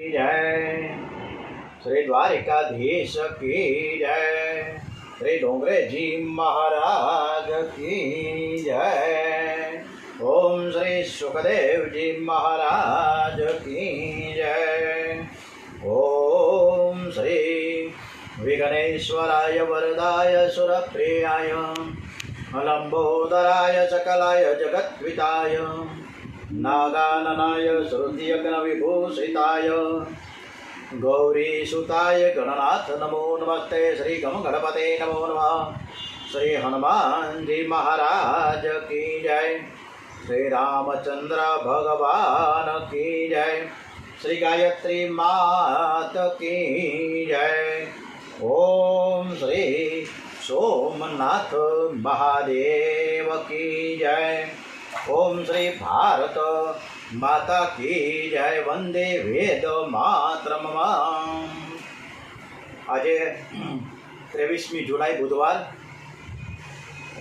जय श्री द्वारिकाधीश की जय, श्री डोंगरे जी महाराज की जय, ओम श्री सुखदेव जी महाराज की जय, ओम श्री विघ्नेश्वराय वरदाय सुरप्रियाय लंबोदराय सकलाय जगद्विताय नागाननाय श्रुतियज्ञविभूषिताय गौरीसुताय गणनाथ नमो नमस्ते। श्री गम गणपते नमो नमः। श्री हनुमान जी महाराज की जय, श्री रामचंद्र भगवान की जय, श्री गायत्री मात की जय, ओम श्री सोमनाथ महादेव की जय, ओम श्री भारत माता की जय, वंदे वेद मातरम। आज 23 जुलाई बुधवार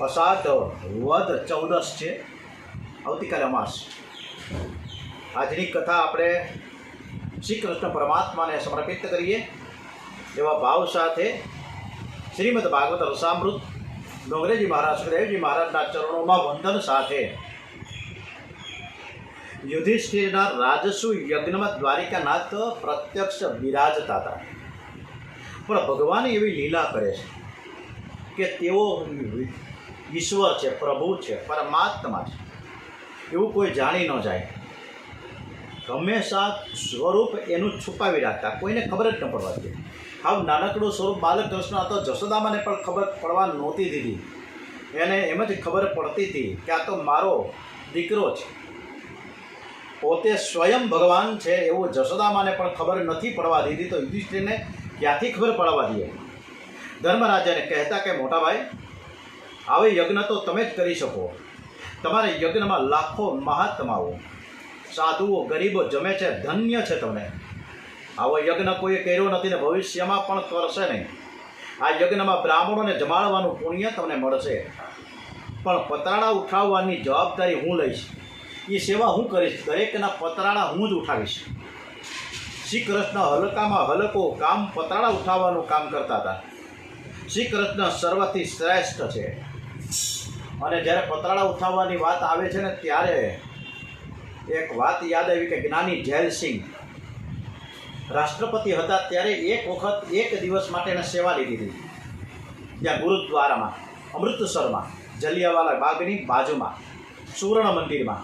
अषाढ़ वद 14 है, આવતીકાલે અમાસ। આજની કથા આપણે શ્રી કૃષ્ણ પરમાત્માને સમર્પિત કરીએ એવા ભાવ સાથે શ્રીમદ ભાગવત રસામૃત ડોંગરેજી મહારાજ સુખદેવજી મહારાજના ચરણોમાં વંદન સાથે યુધિષ્ઠિરના રાજસુ યજ્ઞમાં દ્વારિકાનાથ પ્રત્યક્ષ બિરાજતા હતા, પણ ભગવાન એવી લીલા કરે છે કે તેઓ ઈશ્વર છે, પ્રભુ છે, પરમાત્મા છે એવું કોઈ જાણી ન જાય। હંમેશા સ્વરૂપ એનું છુપાવી રાખતા, કોઈને ખબર જ ન પડવા દે। હાવ નાનકડું સ્વરૂપ બાલકૃષ્ણ હતો, જશોદામાને પણ ખબર પડવા નહોતી દીધી, એને એમ જ ખબર પડતી હતી કે આ તો મારો દીકરો છે, પોતે સ્વયં ભગવાન છે એવું જશોદામાને પણ ખબર નથી પડવા દીધી। તો યુધિષ્ઠિરને ક્યાંથી ખબર પડવા દે? ધર્મરાજાને કહેતા કે મોટા ભાઈ, આવો યજ્ઞ તો તમે જ કરી શકો, તમારા યજ્ઞમાં લાખો મહાત્માઓ સાધુઓ ગરીબો જમે છે, ધન્ય છે તમને। આવો યજ્ઞ કોઈએ કર્યો નથી ને ભવિષ્યમાં પણ કરશે નહીં। આ યજ્ઞમાં બ્રાહ્મણોને જમાડવાનું પુણ્ય તમને મળશે, પણ પતરાળા ઉઠાવવાની જવાબદારી હું લઈશ, એ સેવા હું કરીશ, દરેકના પતરાળા હું જ ઉઠાવીશ। શ્રી કૃષ્ણ હલકામાં હલકો કામ પતરાળા ઉઠાવવાનું કામ કરતા હતા। શ્રી કૃષ્ણ સર્વથી શ્રેષ્ઠ છે, અને જ્યારે પતરાળા ઉઠાવવાની વાત આવે છે ને ત્યારે એક વાત યાદ આવી કે જ્ઞાની જૈલસિંહ રાષ્ટ્રપતિ હતા ત્યારે એક વખત એક દિવસ માટે એને સેવા લીધી હતી, ત્યાં ગુરુદ્વારામાં અમૃતસરમાં જલિયાવાલા બાગની બાજુમાં સુવર્ણ મંદિરમાં।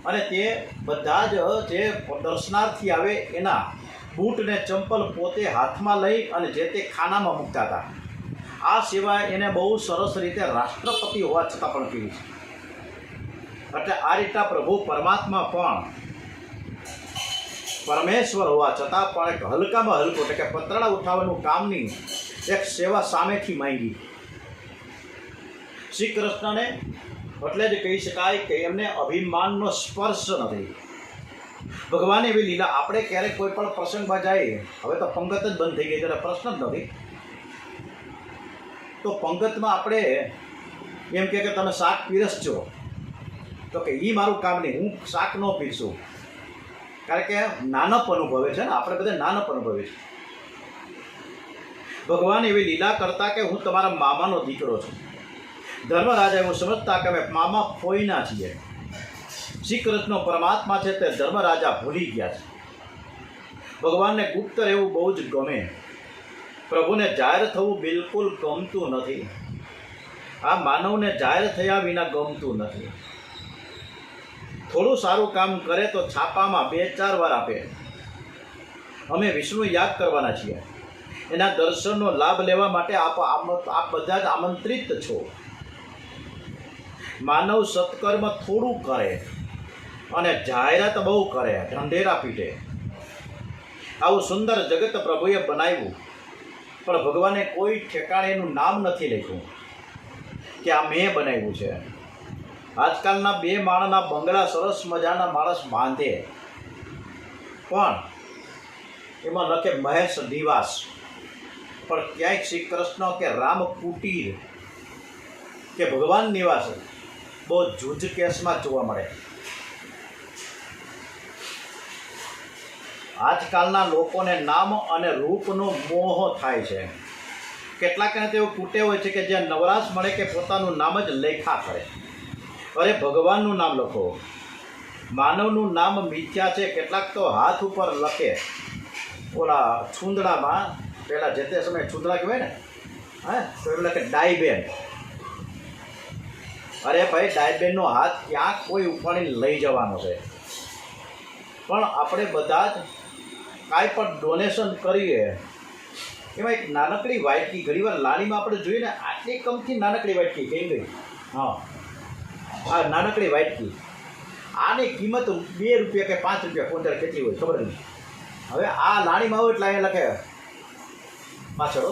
અને તે બધા જ જે દર્શનાર્થી આવે એના બૂટ ને ચંપલ પોતે હાથમાં લઈ અને જે તે ખાનામાં મૂકતા હતા। આ સેવા એને બહુ સરસ રીતે રાષ્ટ્રપતિ હોવા છતાં પણ કરી છે। એટલે આ રીતના પ્રભુ પરમાત્મા પણ પરમેશ્વર હોવા છતાં પણ એક હલકામાં હલકો એટલે કે પતરાળા ઉઠાવવાનું કામની એક સેવા સામેથી માંગી। શ્રી કૃષ્ણને એટલે જ કહી શકાય કે એમને અભિમાનનો સ્પર્શ નથી। ભગવાન એવી લીલા, આપણે ક્યારેક કોઈ પણ પ્રસંગમાં જઈએ, હવે તો પંગત જ બંધ થઈ ગઈ એટલે પ્રશ્ન જ નથી, તો પંગતમાં આપણે એમ કે તમે શાક પીરસજો, તો કે એ મારું કામ નહીં, હું શાક ન પીરસું, કારણ કે નાનપ અનુભવે છે ને, આપણે બધા નાનપ અનુભવે છે। ભગવાન એવી લીલા કરતા કે હું તમારા મામાનો દીકરો છું। ધર્મરાજા એવું સમજતા કે અમે મામા ફોઈના છીએ। શ્રી કૃષ્ણ પરમાત્મા છે તે ધર્મરાજા ભૂલી ગયા છે। ભગવાનને ગુપ્ત રહેવું બહુ જ ગમે, પ્રભુને જાહેર થવું બિલકુલ ગમતું નથી। આ માનવને જાહેર થયા વિના ગમતું નથી। થોડું સારું કામ કરે તો છાપામાં 2-4 વાર આપે। અમે વિષ્ણુ યાગ કરવાના છીએ, એના દર્શનનો લાભ લેવા માટે આપ બધા જ આમંત્રિત છો। માનવ સત્કર્મ થોડું કરે અને જાહેરાત બહુ કરે, ઢંઢેરા પીટે। આવું સુંદર જગત પ્રભુએ બનાવ્યું, પણ ભગવાને કોઈ ઠેકાણે એનું નામ નથી લખ્યું કે આ મેં બનાવ્યું છે। આજકાલના 2 માળના બંગલા સરસ મજાના માણસ બાંધે, પણ એમાં લખે મહેશ નિવાસ, પણ ક્યાંક શ્રી કૃષ્ણ કે રામ કુટીર કે ભગવાન નિવાસ બહુ જૂજ કેસમાં જોવા મળે। આજકાલના લોકોને નામ અને રૂપનો મોહ થાય છે. કેટલાકને તેઓ કૂટે હોય છે કે જ્યાં નવરાશ મળે કે પોતાનું નામ જ લેખા કરે. અરે ભગવાનનું નામ લખો. માનવનું નામ મિથ્યા છે. કેટલાક તો હાથ ઉપર લખે, ઓલા છૂંદડામાં, પહેલાં જે તે સમયે છૂંદડા કહેવાય ને, હા, તો એમ લખે ડાયબેન. અરે ભાઈ, ડાયબેનનો હાથ ક્યાંક કોઈ ઉપાડીને લઈ જવાનો છે. પણ આપણે બધા જ કાંઈ પણ ડોનેશન કરીએ, એમાં એક નાનકડી વાટકી, ઘણીવાર લાણીમાં આપણે જોઈએ ને, આટલી કમથી નાનકડી વાટકી કઈ ગઈ, હા, આ નાનકડી વાટકી, આની કિંમત 2 રૂપિયા કે 5 રૂપિયા ક્વિન્ટલ કેટલી હોય ખબર નહીં. હવે આ લાણીમાં હોય એટલે અહીંયા લખે પાછળ,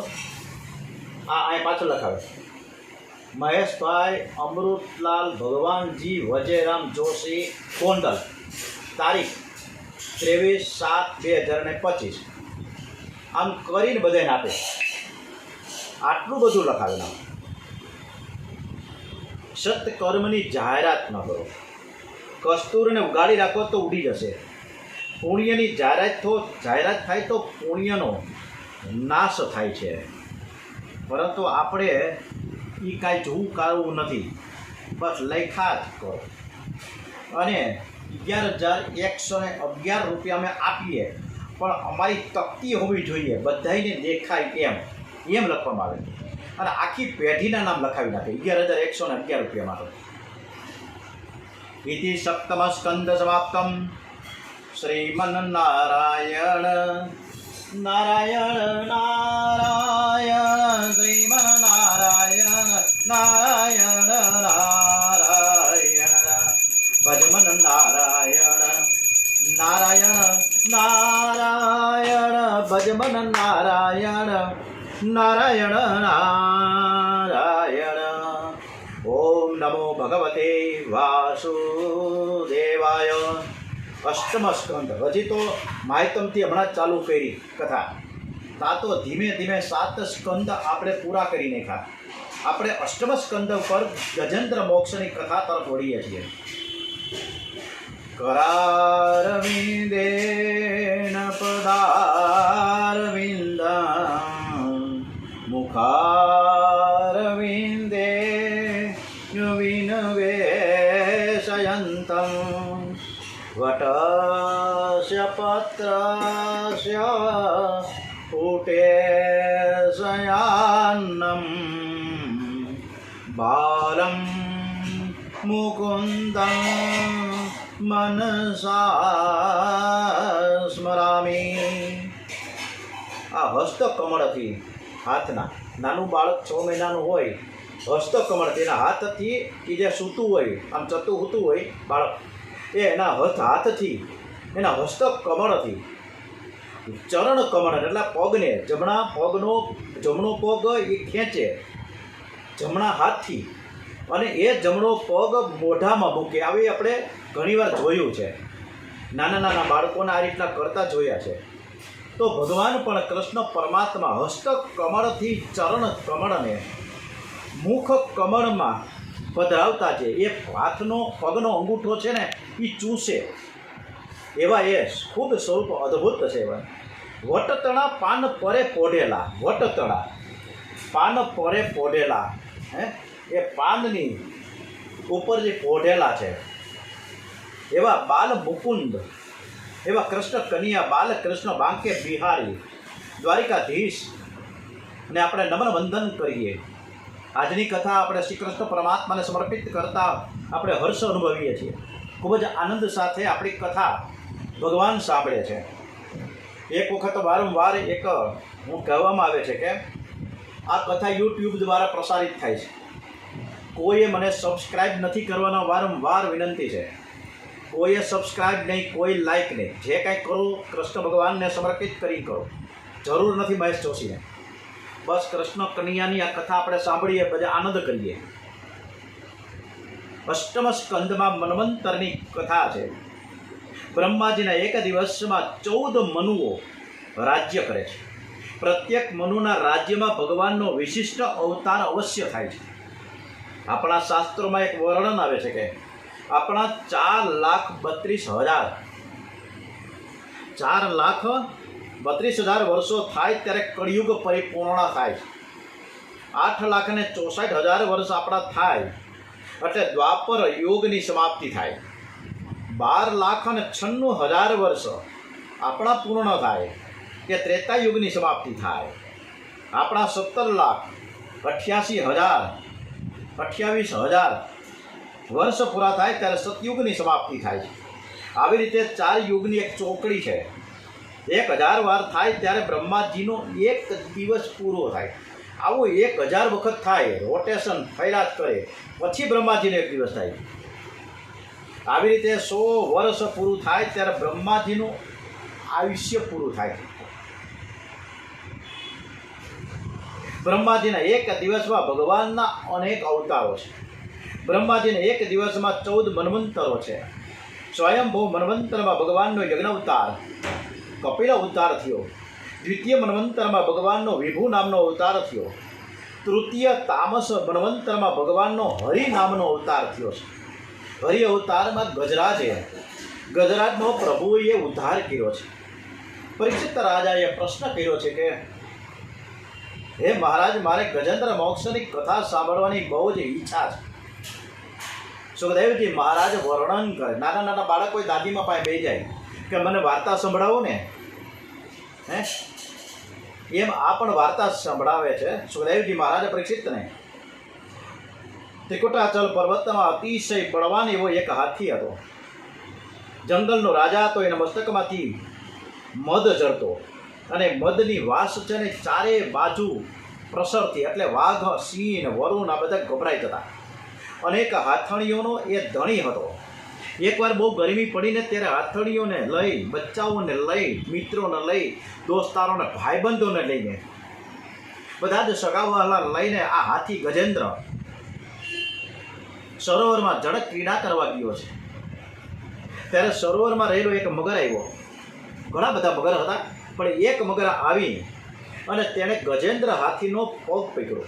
અહીંયા પાછળ લખાવે મહેશભાઈ અમૃતલાલ ભગવાનજી વજેરામ જોશી ગોંડલ, તારીખ 23/7/2025. આમ કરીને બધાને આપે. આટલું બધું લખાવેલા. સત્કર્મની જાહેરાત ન કરો. કસ્તુરને ઉગાડી રાખો તો ઉડી જશે. પુણ્યની જાહેરાત થાય તો પુણ્યનો નાશ થાય છે. પરંતુ આપણે એ કાંઈ જોવું કાઢવું નથી, બસ લેખા જ કરો. અને 11,111 રૂપિયા અમે આપીએ, પણ અમારી તકતી હોવી જોઈએ, બધાને દેખાય એમ લખવામાં આવે. અને આખી પેઢીના નામ લખાવી નાખે 11,111 રૂપિયામાં. તો ઇતિ સપ્તમ સ્કંદ સમાપ્તમ. શ્રીમન્નારાયણ નારાયણ નારાયણ, શ્રીમન્નારાયણ નારાયણ નારાયણ, ભજમન નારાયણ નારાયણ નારાયણ, ભજમન નારાયણ નારાયણ નારાયણ. ઓમ નમો ભગવતે વાસુદેવાય. અષ્ટમ સ્કંદ. હજી તો માહિતમથી હમણાં જ ચાલુ કરી કથા. તા તો ધીમે ધીમે 7 સ્કંદ આપણે પૂરા કરી નાખ્યા. આપણે અષ્ટમ સ્કંદ ઉપર ગજેન્દ્ર મોક્ષની કથા તરફ વળીએ છીએ. करारविन्देन पदारविन्दं, मुखारविन्दे विनवेशयन्तं, वटस्य पत्रस्य पुटेशयान्नं, बालं मुकुन्दं મનસા સ્મરામી. આ હસ્તકમળથી, હાથના, નાનું બાળક 6 મહિનાનું હોય, હસ્તકમળ તેના હાથથી એ જે સૂતું હોય, આમ ચતું સૂતું હોય બાળક, એ એના હાથથી, એના હસ્તકમળથી, ચરણ કમળ એટલે પગને, જમણો પગ એ ખેંચે જમણા હાથથી, અને એ જમણો પગ મોઢામાં મૂકે. આવી આપણે ઘણીવાર જોયું છે. નાના નાના બાળકોને આ રીતના કરતા જોયા છે. તો ભગવાન પણ કૃષ્ણ પરમાત્મા હસ્ત કમળથી ચરણ કમળને મુખ કમળમાં પધરાવતા છે. એ હાથનો પગનો અંગૂઠો છે ને એ ચૂસે એવા એ ખૂબ સ્વરૂપ અદ્ભુત છે. એવા વટતણા પાન પરે પોઢેલા, વટતણા પાન પરે પોઢેલા, એ પાનની ઉપર જે પોઢેલા છે એવા બાલ મુકુંદ, એવા કૃષ્ણ કન્યા બાલકૃષ્ણ બાંકે બિહારી દ્વારિકાધીશ ને આપણે નમન વંદન કરીએ. આજની કથા આપણે શ્રી કૃષ્ણ પરમાત્માને સમર્પિત કરતા આપણે હર્ષ અનુભવીએ છીએ. ખૂબ જ આનંદ સાથે આપણી કથા ભગવાન સાંભળે છે. એક વખત વારંવાર હું કહેવામાં આવે છે કે આ કથા યુટ્યુબ દ્વારા પ્રસારિત થાય છે. કોઈએ મને સબસ્ક્રાઈબ નથી કરવાનો વારંવાર વિનંતી છે. કોઈએ સબસ્ક્રાઈબ નહીં, કોઈ લાઈક નહીં. જે કાંઈ કરો કૃષ્ણ ભગવાનને સમર્પિત કરી કરો. જરૂર નથી મહેશ જોશીને. બસ કૃષ્ણ કન્યાની આ કથા આપણે સાંભળીએ, બધા આનંદ કરીએ. અષ્ટમ સ્કંદમાં મન્વંતરની કથા છે. બ્રહ્માજીના એક દિવસમાં 14 મનુઓ રાજ્ય કરે છે. પ્રત્યેક મનુના રાજ્યમાં ભગવાનનો વિશિષ્ટ અવતાર અવશ્ય થાય છે. આપણા શાસ્ત્રોમાં એક વર્ણન આવે છે કે આપણા 4,32,000 4,32,000 વર્ષો થાય ત્યારે કળિયુગ પરિપૂર્ણ થાય. 8,64,000 વર્ષ આપણા થાય એટલે દ્વાપર યુગની સમાપ્તિ થાય. 12,96,000 વર્ષ આપણા પૂર્ણ થાય કે ત્રેતા યુગની સમાપ્તિ થાય. આપણા 17,88,000 વર્ષ પૂરા થાય ત્યારે સતયુગની સમાપ્તિ થાય છે. આવી રીતે 4 યુગની એક ચોકડી છે. 1,000 વાર થાય ત્યારે બ્રહ્માજીનો એક દિવસ પૂરો થાય. આવું 1,000 વખત થાય, રોટેશન ફર્યા જ કરે, પછી બ્રહ્માજીનો એક દિવસ થાય. આવી રીતે 100 વર્ષ પૂરું થાય ત્યારે બ્રહ્માજીનું આયુષ્ય પૂરું થાય. બ્રહ્માજીના એક દિવસમાં ભગવાનના અનેક અવતારો છે. બ્રહ્માજીને એક દિવસમાં 14 મન્વંતરો છે. સ્વયંભૂ મન્વંતરમાં ભગવાનનો યજ્ઞ અવતાર કપિલ અવતાર થયો. દ્વિતીય મન્વંતરમાં ભગવાનનો વિભુ નામનો અવતાર થયો. તૃતીય તામસ મન્વંતરમાં ભગવાનનો હરિ નામનો અવતાર થયો છે. હરિ અવતારમાં ગજરાજનો પ્રભુએ ઉદ્ધાર કર્યો છે. પરીક્ષિત રાજાએ પ્રશ્ન કર્યો છે કે હે મહારાજ, મારે ગજેન્દ્ર મોક્ષની કથા સાંભળવાની બહુ જ ઈચ્છા છે. સુખદેવજી મહારાજ વર્ણન કરે. નાના નાના બાળકો દાદીમાં પાસે બેસી જાય કે મને વાર્તા સંભળાવો ને, હે એમ આ પણ વાર્તા સંભળાવે છે સુખદેવજી મહારાજ પરીક્ષિતને. ત્રિકુટાચલ પર્વતમાં અતિશય બળવાન એવો એક હાથી હતો. જંગલનો રાજા હતો. એના મસ્તકમાંથી મધ ઝરતો અને મધની વાસ છે ને ચારે બાજુ પ્રસરતી, એટલે વાઘ, સિંહ, વરુણ આ બધા ગભરાઈ જતા. અનેક હાથણીઓનો એ ધણી હતો. એકવાર બહુ ગરમી પડીને ત્યારે હાથણીઓને લઈ, બચ્ચાઓને લઈ, મિત્રોને લઈ, દોસ્તારોને, ભાઈબંધોને લઈને, બધા જ સગાવાલા લઈને આ હાથી ગજેન્દ્ર સરોવરમાં જળ ક્રીડા કરવા ગયો છે. ત્યારે સરોવરમાં રહેલો એક મગર આવ્યો. ઘણા બધા મગર હતા, પણ એક મગર આવી અને તેણે ગજેન્દ્ર હાથીનો પગ પકડ્યો.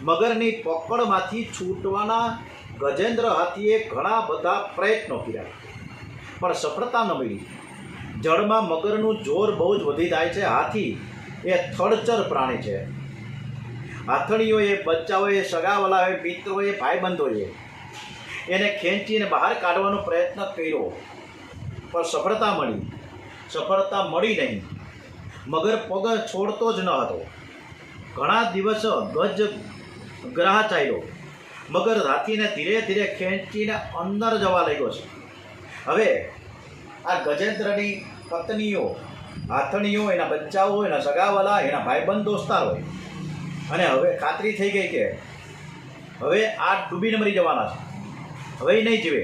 મગરની પકડમાંથી છૂટવાના ગજેન્દ્ર હાથીએ ઘણા બધા પ્રયત્નો કર્યા, પણ સફળતા ન મળી. જળમાં મગરનું જોર બહુ જ વધી જાય છે. હાથી એ થડચર પ્રાણી છે. હાથણીઓએ, બચ્ચાઓએ, સગાવાલાઓએ, મિત્રોએ, ભાઈબંધોએ એને ખેંચીને બહાર કાઢવાનો પ્રયત્ન કર્યો, પણ સફળતા મળી નહીં. મગર પગ છોડતો જ ન હતો. ઘણા દિવસ ગ્રાહ ચાલ્યો. મગર હાથીને ધીરે ધીરે ખેંચીને અંદર જવા લાગ્યો છે. હવે આ ગજેન્દ્રની પત્નીઓ, હાથણીઓ, એના બચ્ચાઓ, એના સગાવાલા, એના ભાઈબંધ દોસ્તાર હોય, અને હવે ખાતરી થઈ ગઈ કે હવે આ ડૂબીને મરી જવાના છે, હવે એ નહીં જીવે.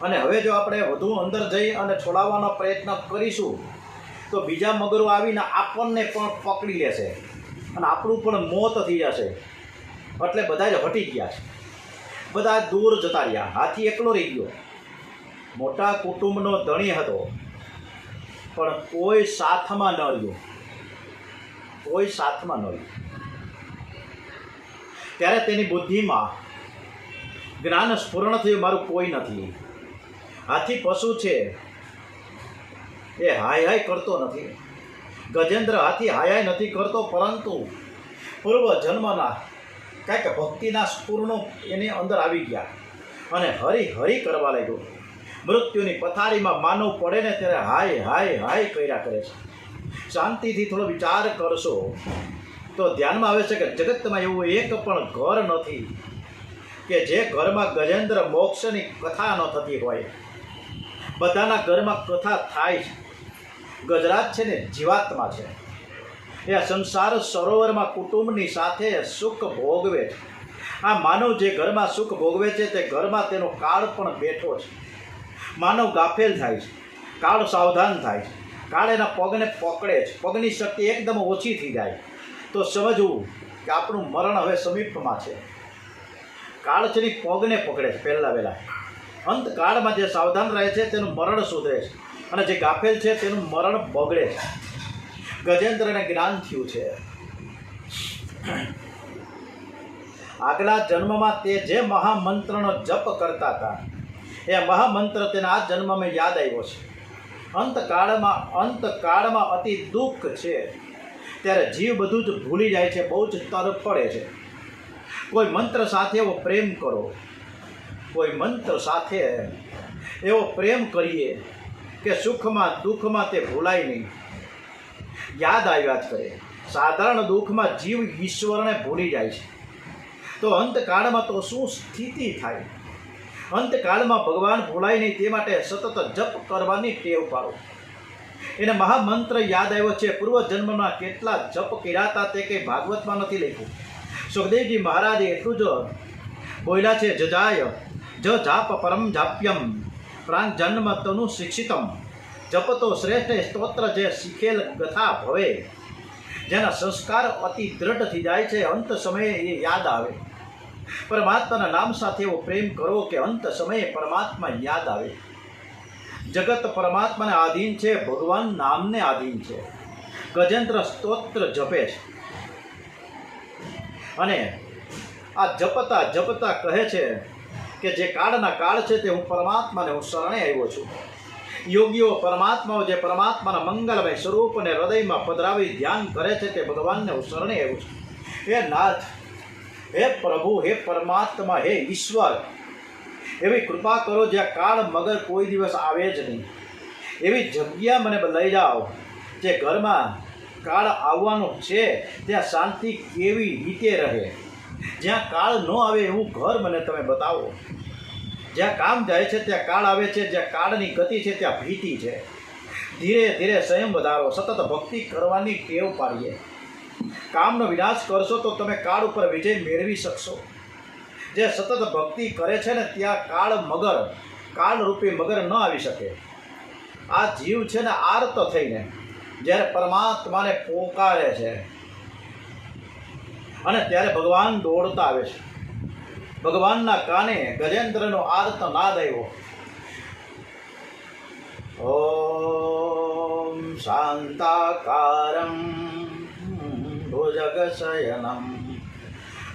અને હવે જો આપણે વધુ અંદર જઈ અને છોડાવવાનો પ્રયત્ન કરીશું તો બીજા મગરો આવીને આપણને પણ પકડી લેશે અને આપણું પણ મોત થઈ જશે. એટલે બધા જ હટી ગયા છે. બધા દૂર જતા રહ્યા. હાથી એકલો રહી ગયો. મોટા કુટુંબનો ધણી હતો, પણ કોઈ સાથમાં ન રહ્યું. ત્યારે તેની બુદ્ધિમાં જ્ઞાન સ્ફુરણ થયું, મારું કોઈ નથી. હાથી પશુ છે, એ હાય હાય કરતો નથી. ગજેન્દ્ર હાથી હાય હાય નથી કરતો, પરંતુ પૂર્વ જન્મના કાંઈક ભક્તિના સ્ફૂર્ણો એની અંદર આવી ગયા અને હરી કરવા લાગ્યો. મૃત્યુની પથારીમાં માનવ પડે ને ત્યારે હાય હાય હાય કર્યા કરે છે. શાંતિથી થોડો વિચાર કરશો તો ધ્યાનમાં આવે છે કે જગતમાં એવું એક પણ ઘર નથી કે જે ઘરમાં ગજેન્દ્ર મોક્ષની કથા ન થતી હોય. બધાના ઘરમાં કથા થાય છે. ગજરાજ છે ને જીવાત્મા છે. એ સંસાર સરોવરમાં કુટુંબની સાથે સુખ ભોગવે છે. આ માનવ જે ઘરમાં સુખ ભોગવે છે તે ઘરમાં તેનો કાળ પણ બેઠો છે. માનવ ગાફેલ થાય છે, કાળ સાવધાન થાય છે. કાળ એના પગને પકડે છે. પગની શક્તિ એકદમ ઓછી થઈ જાય તો સમજવું કે આપણું મરણ હવે સમીપમાં છે. કાળ છે ને પગને પકડે છે પહેલાં. અંતકાળમાં જે સાવધાન રહે છે તેનું મરણ સુધરે છે, અને જે ગાફેલ છે તેનું મરણ બગડે છે. ગજેન્દ્રને જ્ઞાન થયું છે. આગલા જન્મમાં તે જે મહામંત્રનો જપ કરતા હતા એ મહામંત્ર તેના આ જન્મમાં યાદ આવ્યો છે. અંતકાળમાં અતિ દુઃખ છે, ત્યારે જીવ બધું જ ભૂલી જાય છે, બહુ જ તરફ પડે છે. કોઈ મંત્ર સાથે એવો પ્રેમ કરો, કોઈ મંત્ર સાથે એવો પ્રેમ કરીએ કે સુખમાં દુઃખમાં તે ભૂલાય નહીં, યાદ આવ્યા જ કરે. સાધારણ દુઃખમાં જીવ ઈશ્વરને ભૂલી જાય છે, તો અંતકાળમાં તો શું સ્થિતિ થાય? અંતકાળમાં ભગવાન ભૂલાય નહીં તે માટે સતત જપ કરવાની ટેવ પાડો. એને મહામંત્ર યાદ આવ્યો છે, પૂર્વજન્મમાં કેટલા જપ કર્યા હતા તે કંઈ ભાગવતમાં નથી લખ્યું. સુખદેવજી મહારાજે એટલું જ બોલ્યા છે, જજાય જ જાપ પરમ જાપ્યમ પ્રાણ જન્મ તનુ શિક્ષિતમ. જપ તો શ્રેષ્ઠ સ્તોત્ર જે શીખેલ કથા ભવે, જેના સંસ્કાર અતિ દ્રઢ થઈ જાય છે, અંત સમયે એ યાદ આવે. પરમાત્માના નામ સાથે એવો પ્રેમ કરો કે અંત સમયે પરમાત્મા યાદ આવે. જગત પરમાત્માને આધીન છે, ભગવાન નામને આધીન છે. ગજેન્દ્ર સ્તોત્ર જપે છે અને આ જપતા જપતા કહે છે કે જે કાળના કાળ છે તે હું પરમાત્માને હું શરણે આવ્યો છું. યોગીઓ પરમાત્માઓ જે પરમાત્માના મંગલમય સ્વરૂપને હૃદયમાં પધરાવી ધ્યાન કરે છે તે ભગવાનને હું શરણે આવ્યો છું. હે નાથ, હે પ્રભુ, હે પરમાત્મા, હે ઈશ્વર, એવી કૃપા કરો જ્યાં કાળ મગર કોઈ દિવસ આવે જ નહીં. એવી જગ્યા મને લઈ જાઓ જે ઘરમાં કાળ આવવાનો છે ત્યાં શાંતિ કેવી રીતે રહે. જ્યાં કાળ ન આવે એવું ઘર મને તમે બતાવો. જ્યાં કામ જાય છે ત્યાં કાળ આવે છે, જ્યાં કાળની ગતિ છે ત્યાં ભીતિ છે. ધીરે ધીરે સંયમ વધારો, સતત ભક્તિ કરવાની ટેવ પાડીએ. કામનો વિનાશ કરશો તો તમે કાળ ઉપર વિજય મેળવી શકશો. જે સતત ભક્તિ કરે છે ને ત્યાં કાળ રૂપી મગર ન આવી શકે. આ જીવ છે ને આર્ત થઈને જ્યારે પરમાત્માને પોકારે છે અને ત્યારે ભગવાન દોડતા આવે છે. ભગવાનના કાને ગજેન્દ્રનો આર્ત નાદ આવ્યો. ઓમ શાંતાકારમ ભુજગશયનમ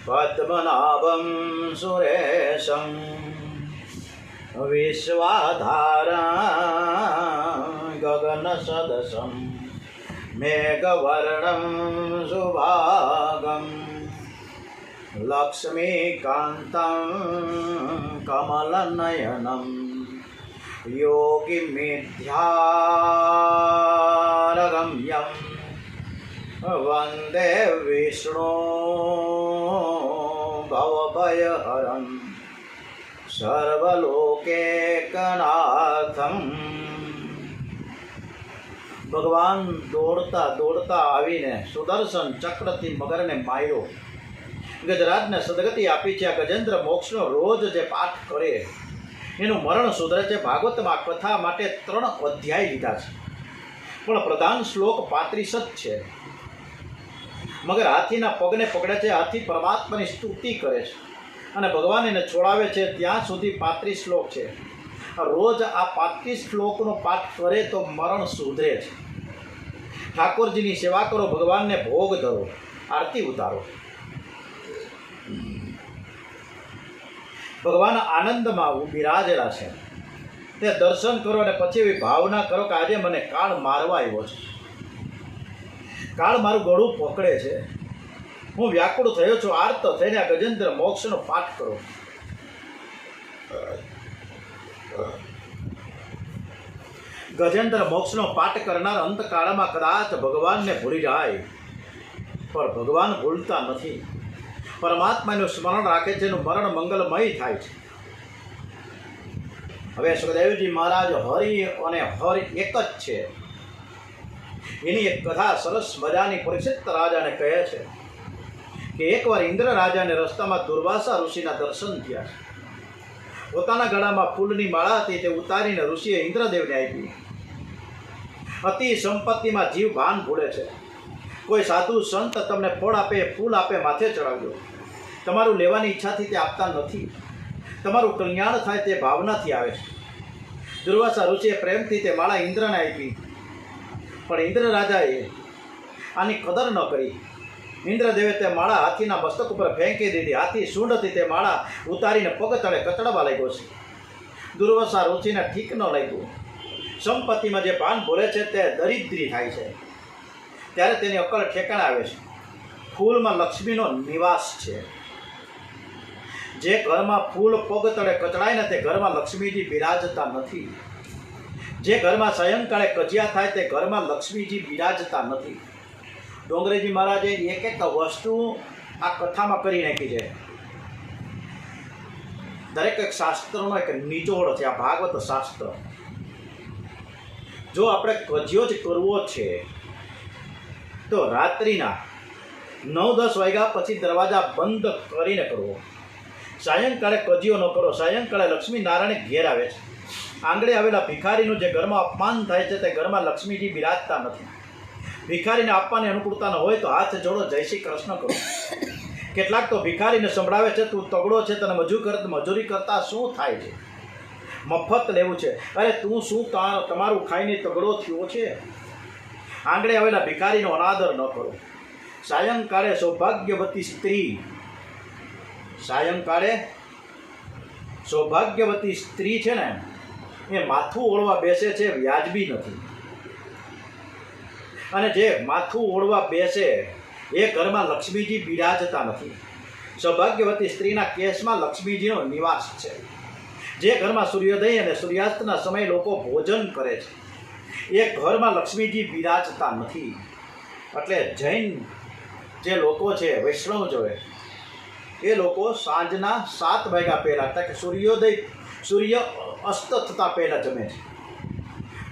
પદ્મનાભમ સુરેશમ વિશ્વાધારં ગગન સદસમ મેઘવર્ણમ સુભાગમ લક્ષ્મીકાન્तं કમલનયનમ યોગિમિધ્યારગમ્યમ વંદે વિષ્ણુ ભવભયહરં સર્વલોકૈકનાથમ. ભગવાન દોડતા દોડતા આવીને સુદર્શન ચક્રથી મગરને માર્યો. ગજરાજને સદગતિ આપી છે. આ ગજેન્દ્ર મોક્ષનો રોજ જે પાઠ કરે એનું મરણ સુધરે છે. ભાગવતમાં કથા માટે 3 અધ્યાય લીધા છે, પણ પ્રધાન શ્લોક 35 જ છે. મગર હાથીના પગને પકડે છે, હાથી પરમાત્માની સ્તુતિ કરે છે અને ભગવાન એને છોડાવે છે. ત્યાં સુધી 35 શ્લોક છે. રોજ આ 35 શ્લોકનો પાઠ કરે તો મરણ સુધરે છે. ઠાકોરજીની સેવા કરો, ભગવાનને ભોગ ધરો, આરતી ઉતારો. ભગવાન આનંદમાં બિરાજેલા છે તે દર્શન કરો અને પછી એવી ભાવના કરો કે આજે મને કાળ મારવા આવ્યો છે. કાળ મારું ગળું પકડે છે, હું વ્યાકુળ થયો છું. આર્ત થઈને આ ગજેન્દ્ર મોક્ષનો પાઠ કરો. ગજેન્દ્ર મોક્ષનો પાઠ કરનાર અંતકાળમાં કદાચ ભગવાનને ભૂલી જાય, પણ ભગવાન ભૂલતા નથી. પરમાત્માનું સ્મરણ રાખે છે, એનું મરણ મંગલમય થાય છે. હવે સુખદેવજી મહારાજ હરિ અને હર એક જ છે એની એક કથા સરસ મજાની પરીક્ષિત રાજાને કહે છે કે એકવાર ઇન્દ્ર રાજાને રસ્તામાં દુર્વાસા ઋષિના દર્શન થયા. પોતાના ગળામાં ફૂલની માળા હતી, તે ઉતારીને ઋષિએ ઇન્દ્રદેવને આપી. અતિ સંપત્તિમાં જીવ ભાન ભૂલે છે. કોઈ સાધુ સંત તમને ફળ આપે, ફૂલ આપે, માથે ચડાવજો. તમારું લેવાની ઈચ્છાથી તે આપતા નથી. તમારું કલ્યાણ થાય તે ભાવનાથી આવે છે. દુર્વાસા ઋષિએ પ્રેમથી તે માળા ઇન્દ્રને આપી, પણ ઇન્દ્ર રાજાએ આની કદર ન કરી. ઇન્દ્રદેવે તે માળા હાથીના મસ્તક ઉપર ફેંકી દીધી. હાથી સૂંઢથી તે માળા ઉતારીને પગ તળે કચડવા લાગ્યો છે. દુર્વાસા ઋષિને ઠીક ન લાગ્યું. સંપત્તિમાં જે ભાન ભૂલે છે તે દરિદ્રી થાય છે, ત્યારે તેની અક્કલ ઠેકાણે આવે છે. ફૂલમાં લક્ષ્મીનો નિવાસ છે. જે ઘરમાં ફૂલ પગ તળે કચડાય ને તે ઘરમાં લક્ષ્મીજી બિરાજતા નથી. જે ઘરમાં સાયંકાળે કજિયા થાય તે ઘરમાં લક્ષ્મીજી બિરાજતા નથી. ડોંગરેજી મહારાજે એક એક વસ્તુ આ કથામાં કરી નાખી છે. દરેક એક શાસ્ત્રનો એક નિચોડ છે આ ભાગવત શાસ્ત્ર. જો આપણે કજિયો જ કરવો છે તો રાત્રિના 9-10 વાગ્યા પછી દરવાજા બંધ કરીને કરવો. સાયંકાળે કજિયો ન કરો. સાયંકાળે લક્ષ્મી નારાયણ ઘેર આવે છે. આંગળે આવેલા ભિખારીનું જે ઘરમાં અપમાન થાય છે તે ઘરમાં લક્ષ્મીજી બિરાજતા નથી. ભિખારીને આપવાની અનુકૂળતા ન હોય તો હાથ જોડો, જય શ્રી કૃષ્ણ કરો. કેટલાક તો ભિખારીને સંભળાવે છે, તું તગડો છે, તને મજૂરી કરતા શું થાય છે, મફત લેવું છે. અરે તું શું તમારું ખાઈને તગડો થયો છે? આંગળે આવેલા ભિખારીનો અનાદર ન કરો. સાયંકાળે સૌભાગ્યવતી સ્ત્રી, સાયંકાળે સૌભાગ્યવતી સ્ત્રી છે ને એ માથું ઓળવા બેસે છે, વ્યાજબી નથી. અને જે માથું ઓળવા બેસે એ ઘરમાં લક્ષ્મીજી બિરાજતા નથી. સૌભાગ્યવતી સ્ત્રીના કેસમાં લક્ષ્મીજીનો નિવાસ છે. જે ઘરમાં સૂર્યોદય અને સૂર્યાસ્તના સમયે લોકો ભોજન કરે છે એ ઘરમાં લક્ષ્મીજી બિરાજતા નથી. એટલે જૈન જે લોકો છે, વૈષ્ણવ જોવે એ લોકો સાંજના 7 વાગ્યા પહેલાં, એટલે કે સૂર્ય અસ્ત થતાં પહેલાં જમે છે.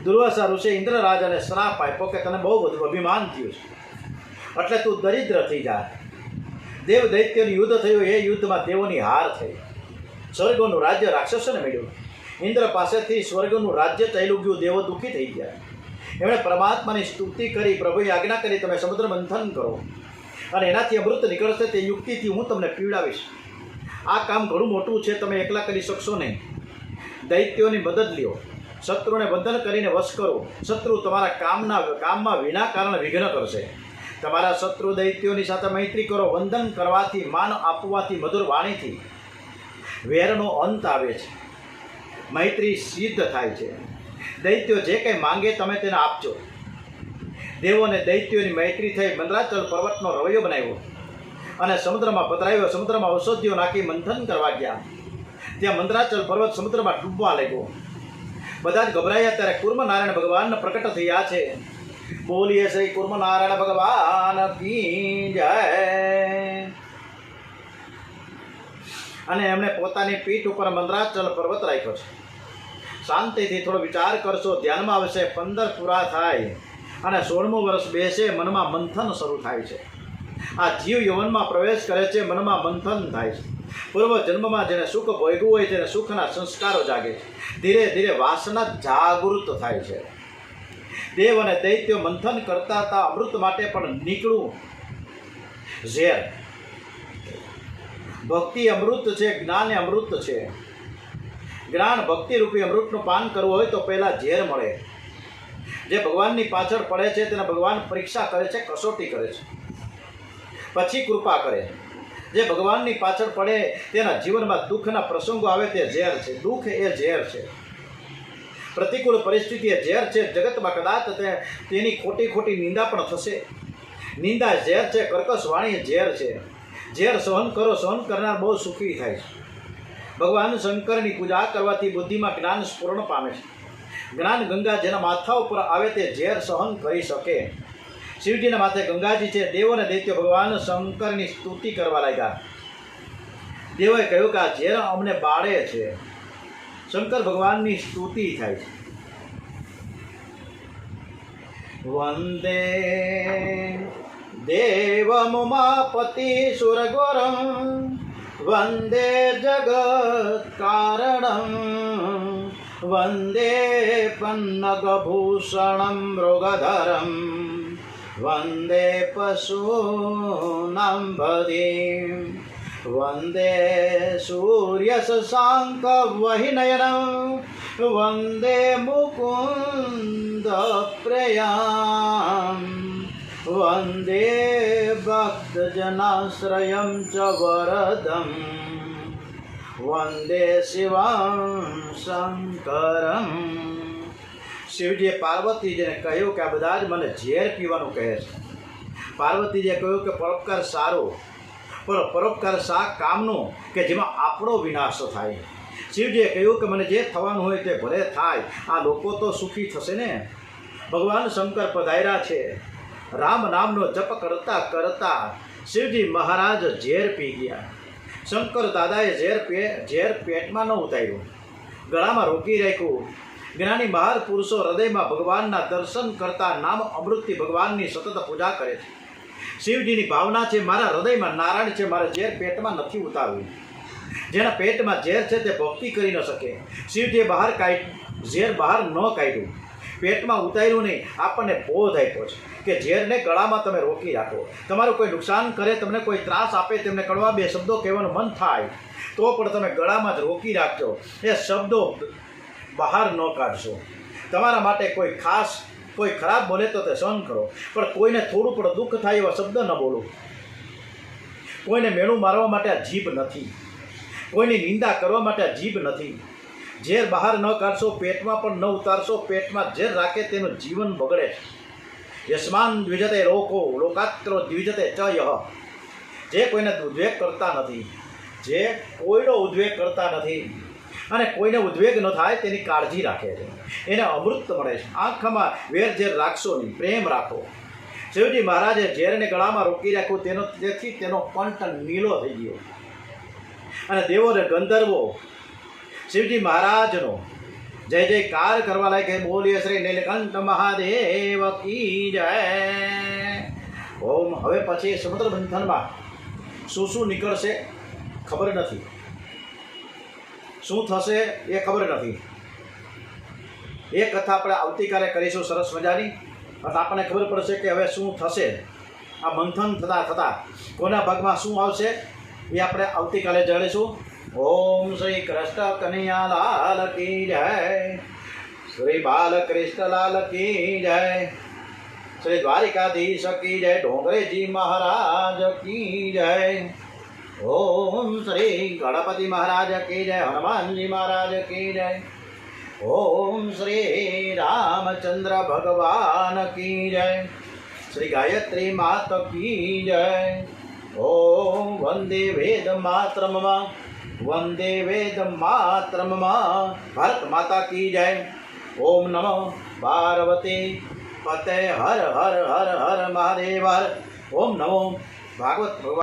દુર્વાસા ઋષિએ ઇન્દ્રરાજાને શ્રાપ આપ્યો કે તને બહુ બધું અભિમાન થયું છે એટલે તું દરિદ્ર થઈ જાય. દેવ દૈત્યનું યુદ્ધ થયું. એ યુદ્ધમાં દેવોની હાર થઈ. સ્વર્ગનું રાજ્ય રાક્ષસોને મળ્યું. ઇન્દ્ર પાસેથી સ્વર્ગનું રાજ્ય ચાલ્યું ગયું. દેવો દુઃખી થઈ ગયા. એમણે પરમાત્માની સ્તુતિ કરી. પ્રભુએ આજ્ઞા કરી તમે સમુદ્ર મંથન કરો અને એનાથી અમૃત નીકળશે. તે યુક્તિથી હું તમને પીવડાવીશ. આ કામ ઘણું મોટું છે, તમે એકલા કરી શકશો નહીં. દૈત્યોની મદદ લ્યો. શત્રુને બંધન કરીને વશ કરો. શત્રુ તમારા કામમાં વિના કારણ વિઘ્ન કરશે. તમારા શત્રુ દૈત્યોની સાથે મૈત્રી કરો. વંદન કરવાથી, માન આપવાથી, મધુર વાણીથી વેરનો અંત આવે છે. મૈત્રી સિદ્ધ થાય છે. દૈત્યો જે કંઈ માંગે તમે તેને આપજો. દેવો અને દૈત્યોની મૈત્રી થઈ. મંદરાચલ પર્વતનો રવૈયો બનાવ્યો અને સમુદ્રમાં પધરાવ્યો. સમુદ્રમાં ઔષધિઓ નાખી મંથન કરવા ગયા. ત્યાં મંદરાચલ પર્વત સમુદ્રમાં ડૂબવા લાગ્યો. બધા જ ગભરાયા. ત્યારે કુર્મનારાયણ ભગવાન પ્રકટ થયા છે. બોલીએ શ્રી કુર્મનારાયણ ભગવાન કી જય. અને એમણે પોતાની પીઠ ઉપર મંદરાચલ પર્વત રાખ્યો છે. શાંતિથી થોડો વિચાર કરશો, ધ્યાનમાં આવશે. 15 પૂરા થાય અને 16મું વર્ષ બેસે, મનમાં મંથન શરૂ થાય છે. આ જીવ યૌવનમાં પ્રવેશ કરે છે, મનમાં મંથન થાય છે. પૂર્વ જન્મમાં જેને સુખ ભોગવ્યું હોય તેને સુખના સંસ્કારો જાગે છે. ધીરે ધીરે વાસના જાગૃત થાય છે. દેવ અને દૈત્યો મંથન કરતા હતા. અમૃત માટે પણ નીકળું ઝેર. ભક્તિ અમૃત છે, જ્ઞાન અમૃત છે. જ્ઞાન ભક્તિ રૂપી અમૃતનું પાન કરવું હોય તો પહેલાં ઝેર મળે. જે ભગવાનની પાછળ પડે છે તેને ભગવાન પરીક્ષા કરે છે, કસોટી કરે છે, પછી કૃપા કરે. જે ભગવાનની પાછળ પડે તેના જીવનમાં દુઃખના પ્રસંગો આવે તે ઝેર છે. દુઃખ એ ઝેર છે. પ્રતિકૂળ પરિસ્થિતિ એ ઝેર છે. જગતમાં કદાચ તેની ખોટી નિંદા પણ થશે. નિંદા ઝેર છે. કર્કશ વાણી ઝેર છે. ઝેર સહન કરો. સહન કરનાર બહુ સુખી થાય છે. ભગવાન શંકરની પૂજા કરવાથી બુદ્ધિમાં જ્ઞાન સ્ફુરણ પામે છે. જ્ઞાન ગંગા જેના માથા ઉપર આવે તે ઝેર સહન કરી શકે. શિવજીના માથે ગંગાજી છે. દેવો અને દૈત્યો ભગવાન શંકરની સ્તુતિ કરવા લાગ્યા. દેવોએ કહ્યું કે આ ઝેર અમને બાળે છે. શંકર ભગવાનની સ્તુતિ થાય છે. વંદે દેવમુમાપતિ સુરગુરમ વંદે જગત્કારણમ વંદે પન્નગભૂષણમ મૃગધરમ વંદે પશૂનાં પદિં વંદે સૂર્યશશાંકવહિનયનં વંદે મુકુન્દપ્રિયાં વંદે ભક્તજનાશ્રયં ચ વરદં વંદે શિવં શંકરં શિવજીએ પાર્વતીજીને કહ્યું કે આ બધા જ મને ઝેર પીવાનું કહે છે. પાર્વતીજીએ કહ્યું કે પરોપકાર સારો, પણ પરોપકાર શા કામનો કે જેમાં આપણો વિનાશ થાય. શિવજીએ કહ્યું કે મને જે થવાનું હોય તે ભલે થાય, આ લોકો તો સુખી થશે ને. ભગવાન શંકર પધાર્યા છે. રામ નામનો જપ કરતા કરતા શિવજી મહારાજ ઝેર પી ગયા. શંકર દાદાએ ઝેર પેટમાં ન ઉતાર્યું, ગળામાં રોકી રાખ્યું. જ્ઞાની મહાર પુરુષો હૃદયમાં ભગવાનના દર્શન કરતા નામ અમૃતથી ભગવાનની સતત પૂજા કરે છે. શિવજીની ભાવના છે મારા હૃદયમાં નારાયણ છે, મારે ઝેર પેટમાં નથી ઉતારવું. જેના પેટમાં ઝેર છે તે ભક્તિ કરી ન શકે. શિવજીએ ઝેર બહાર ન કાઢ્યું, પેટમાં ઉતાર્યું નહીં. આપણને બોધ આપ્યો છે કે ઝેરને ગળામાં તમે રોકી રાખો. તમારું કોઈ નુકસાન કરે, તમને કોઈ ત્રાસ આપે, તેમને કડવા બે શબ્દો કહેવાનું મન થાય તો પણ તમે ગળામાં જ રોકી રાખજો. એ શબ્દો બહાર ન કાઢશો. તમારા માટે કોઈ ખરાબ બોલે તો તે સહન કરો, પણ કોઈને થોડું પણ દુઃખ થાય એવા શબ્દ ન બોલો. કોઈને મેણું મારવા માટે આ જીભ નથી, કોઈની નિંદા કરવા માટે આ જીભ નથી. ઝેર બહાર ન કાઢશો, પેટમાં પણ ન ઉતારશો. પેટમાં ઝેર રાખે તેનું જીવન બગડે. યસ્માન દ્વિજતે લોકો લોકાત્રો દ્વિજતે ચ યહ. જે કોઈને ઉદ્વેગ કરતા નથી, જે કોઈનો ઉદ્વેગ કરતા નથી અને કોઈને ઉદ્વેગ ન થાય તેની કાળજી રાખે છે, એને અમૃત મળે છે. આંખમાં વેર ઝેર રાખશો નહીં, પ્રેમ રાખો. શિવજી મહારાજે ઝેરને ગળામાં રોકી રાખ્યું, તેથી તેનો કંઠ નીલો થઈ ગયો. અને દેવો અને ગંધર્વો શિવજી મહારાજનો જય જયકાર કરવા લાગે. બોલીએ શ્રી નીલકંઠ મહાદેવ કી જય. ઓમ. હવે પછી સમુદ્ર મંથનમાં શું નીકળશે ખબર નથી, શું થશે એ ખબર નથી. એ કથા આપણે આવતીકાલે કરીશું સરસ મજાની, અને આપણને ખબર પડશે કે હવે શું થશે. આ મંથન થતાં કોના ભાગમાં શું આવશે એ આપણે આવતીકાલે જાણીશું. ઓમ શ્રી કૃષ્ણ કનૈયા લાલ કી જય. શ્રી બાલકૃષ્ણ લાલ કી જય. શ્રી દ્વારિકાધીશ કી જય. ડોંગરેજી મહારાજ કી જય. ઓમ શ્રી ગણપતિ મહારાજ કી જય. હનુમાનજી મહારાજ કી જય. ઓમ શ્રી રામચંદ્ર ભગવાન કી જય. શ્રી ગાયત્રી માત કી જય. ઓમ વંદે વેદ માતરમમાં, વંદે વેદ માતરમમાં. ભારત માતા કી જય. ઓમ નમઃ પાર્વતી પતે હર હર હર હર મહાદેવ. ઓમ નમો ભાગવત ભગવાન.